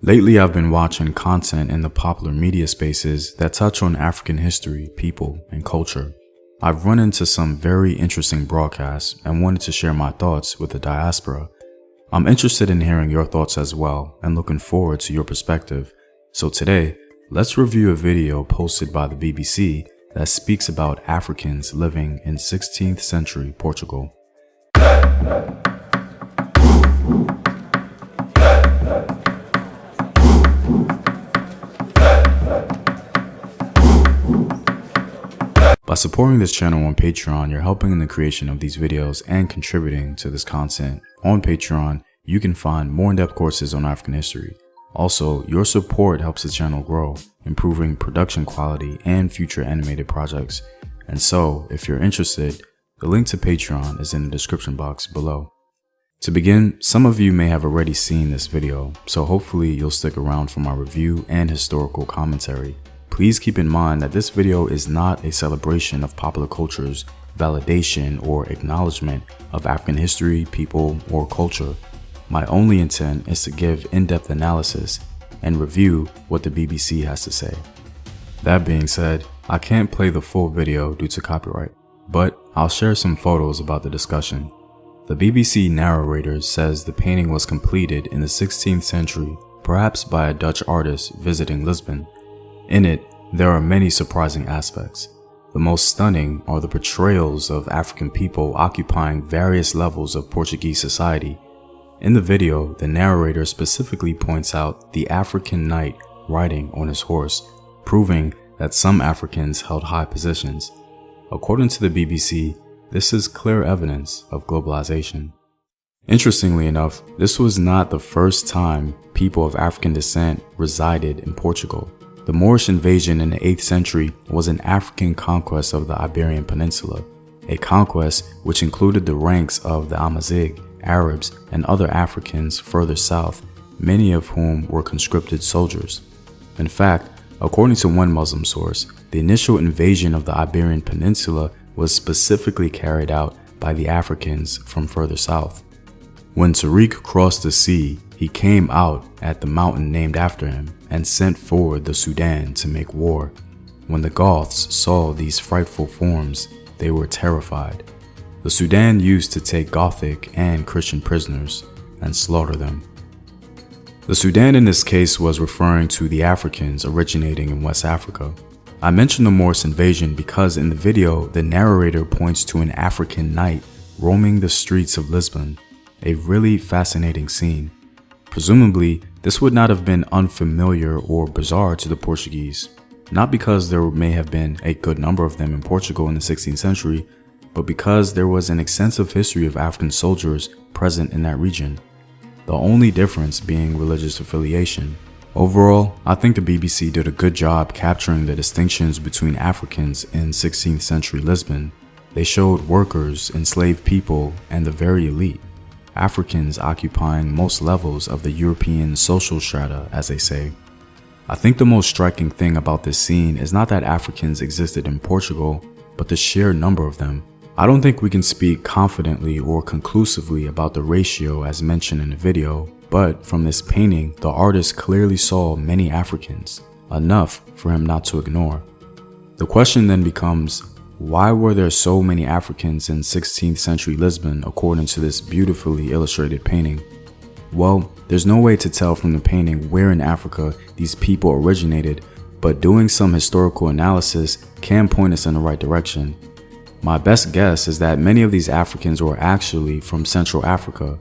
Lately, I've been watching content in the popular media spaces that touch on African history, people, and culture. I've run into some very interesting broadcasts and wanted to share my thoughts with the diaspora. I'm interested in hearing your thoughts as well and looking forward to your perspective. So today, let's review a video posted by the BBC that speaks about Africans living in 16th century Portugal. By supporting this channel on Patreon, you're helping in the creation of these videos and contributing to this content. On Patreon, you can find more in-depth courses on African history. Also, your support helps the channel grow, improving production quality and future animated projects. And so, if you're interested, the link to Patreon is in the description box below. To begin, some of you may have already seen this video, so hopefully you'll stick around for my review and historical commentary. Please keep in mind that this video is not a celebration of popular culture's validation or acknowledgement of African history, people, or culture. My only intent is to give in-depth analysis and review what the BBC has to say. That being said, I can't play the full video due to copyright, but I'll share some photos about the discussion. The BBC narrator says the painting was completed in the 16th century, perhaps by a Dutch artist visiting Lisbon. In it, there are many surprising aspects. The most stunning are the portrayals of African people occupying various levels of Portuguese society. In the video, the narrator specifically points out the African knight riding on his horse, proving that some Africans held high positions. According to the BBC, this is clear evidence of globalization. Interestingly enough, this was not the first time people of African descent resided in Portugal. The Moorish invasion in the 8th century was an African conquest of the Iberian Peninsula, a conquest which included the ranks of the Amazigh, Arabs, and other Africans further south, many of whom were conscripted soldiers. In fact, according to one Muslim source, the initial invasion of the Iberian Peninsula was specifically carried out by the Africans from further south. When Tariq crossed the sea, he came out at the mountain named after him and sent forward the Sudan to make war. When the Goths saw these frightful forms, they were terrified. The Sudan used to take Gothic and Christian prisoners and slaughter them. The Sudan in this case was referring to the Africans originating in West Africa. I mentioned the Moorish invasion because in the video, the narrator points to an African knight roaming the streets of Lisbon, a really fascinating scene. Presumably, this would not have been unfamiliar or bizarre to the Portuguese, not because there may have been a good number of them in Portugal in the 16th century, but because there was an extensive history of African soldiers present in that region, the only difference being religious affiliation. Overall, I think the BBC did a good job capturing the distinctions between Africans in 16th century Lisbon. They showed workers, enslaved people, and the very elite. Africans occupying most levels of the European social strata, as they say. I think the most striking thing about this scene is not that Africans existed in Portugal, but the sheer number of them. I don't think we can speak confidently or conclusively about the ratio as mentioned in the video, but from this painting, the artist clearly saw many Africans, enough for him not to ignore. The question then becomes, why were there so many Africans in 16th century Lisbon according to this beautifully illustrated painting? Well, there's no way to tell from the painting where in Africa these people originated, but doing some historical analysis can point us in the right direction. My best guess is that many of these Africans were actually from Central Africa.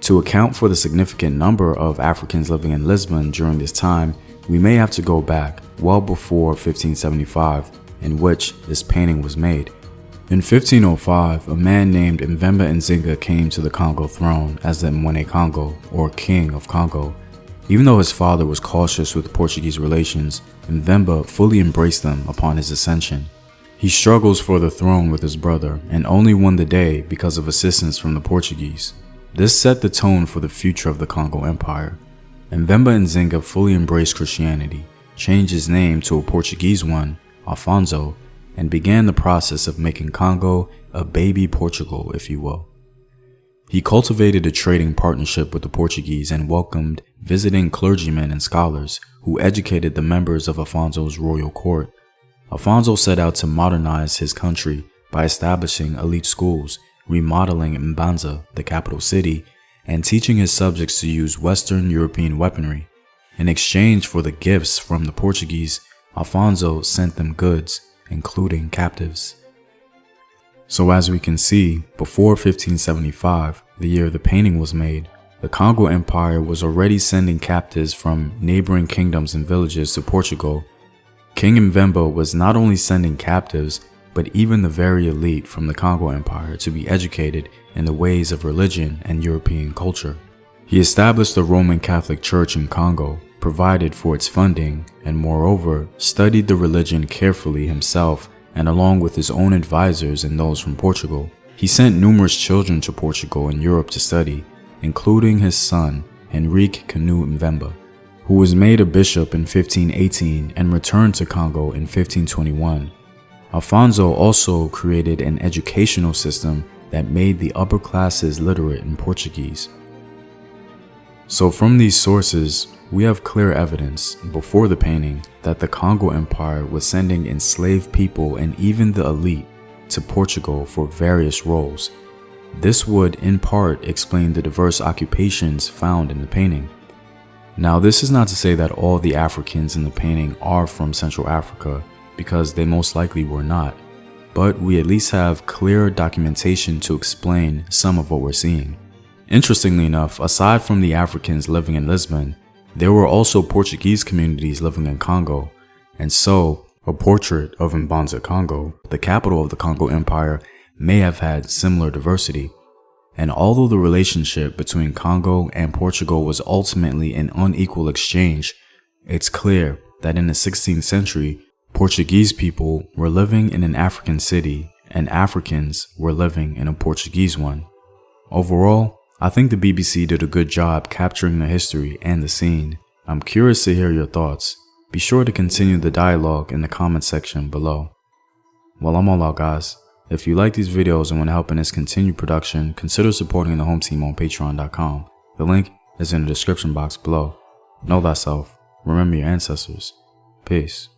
To account for the significant number of Africans living in Lisbon during this time, we may have to go back well before 1575, in which this painting was made. In 1505, a man named Mvemba Nzinga came to the Congo throne as the Mwene Congo, or King of Congo. Even though his father was cautious with Portuguese relations, Mvemba fully embraced them upon his ascension. He struggles for the throne with his brother and only won the day because of assistance from the Portuguese. This set the tone for the future of the Congo Empire. Mvemba Nzinga fully embraced Christianity, changed his name to a Portuguese one, Afonso, and began the process of making Congo a baby Portugal, if you will. He cultivated a trading partnership with the Portuguese and welcomed visiting clergymen and scholars who educated the members of Afonso's royal court. Afonso set out to modernize his country by establishing elite schools, remodeling Mbanza, the capital city, and teaching his subjects to use Western European weaponry. In exchange for the gifts from the Portuguese, Afonso sent them goods, including captives. So as we can see, before 1575, the year the painting was made, the Congo Empire was already sending captives from neighboring kingdoms and villages to Portugal. King Mvemba was not only sending captives, but even the very elite from the Congo Empire to be educated in the ways of religion and European culture. He established the Roman Catholic Church in Congo, provided for its funding, and moreover, studied the religion carefully himself and along with his own advisors and those from Portugal. He sent numerous children to Portugal and Europe to study, including his son, Henrique Canu Mvemba, who was made a bishop in 1518 and returned to Congo in 1521. Afonso also created an educational system that made the upper classes literate in Portuguese. So from these sources, we have clear evidence, before the painting, that the Congo Empire was sending enslaved people and even the elite to Portugal for various roles. This would, in part, explain the diverse occupations found in the painting. Now, this is not to say that all the Africans in the painting are from Central Africa, because they most likely were not, but we at least have clear documentation to explain some of what we're seeing. Interestingly enough, aside from the Africans living in Lisbon, there were also Portuguese communities living in Congo, and so a portrait of Mbanza, Congo, the capital of the Congo Empire, may have had similar diversity. And although the relationship between Congo and Portugal was ultimately an unequal exchange, it's clear that in the 16th century, Portuguese people were living in an African city and Africans were living in a Portuguese one. Overall, I think the BBC did a good job capturing the history and the scene. I'm curious to hear your thoughts. Be sure to continue the dialogue in the comment section below. Well, I'm all out, guys. If you like these videos and want to help in its continued production, consider supporting the home team on patreon.com. The link is in the description box below. Know thyself. Remember your ancestors. Peace.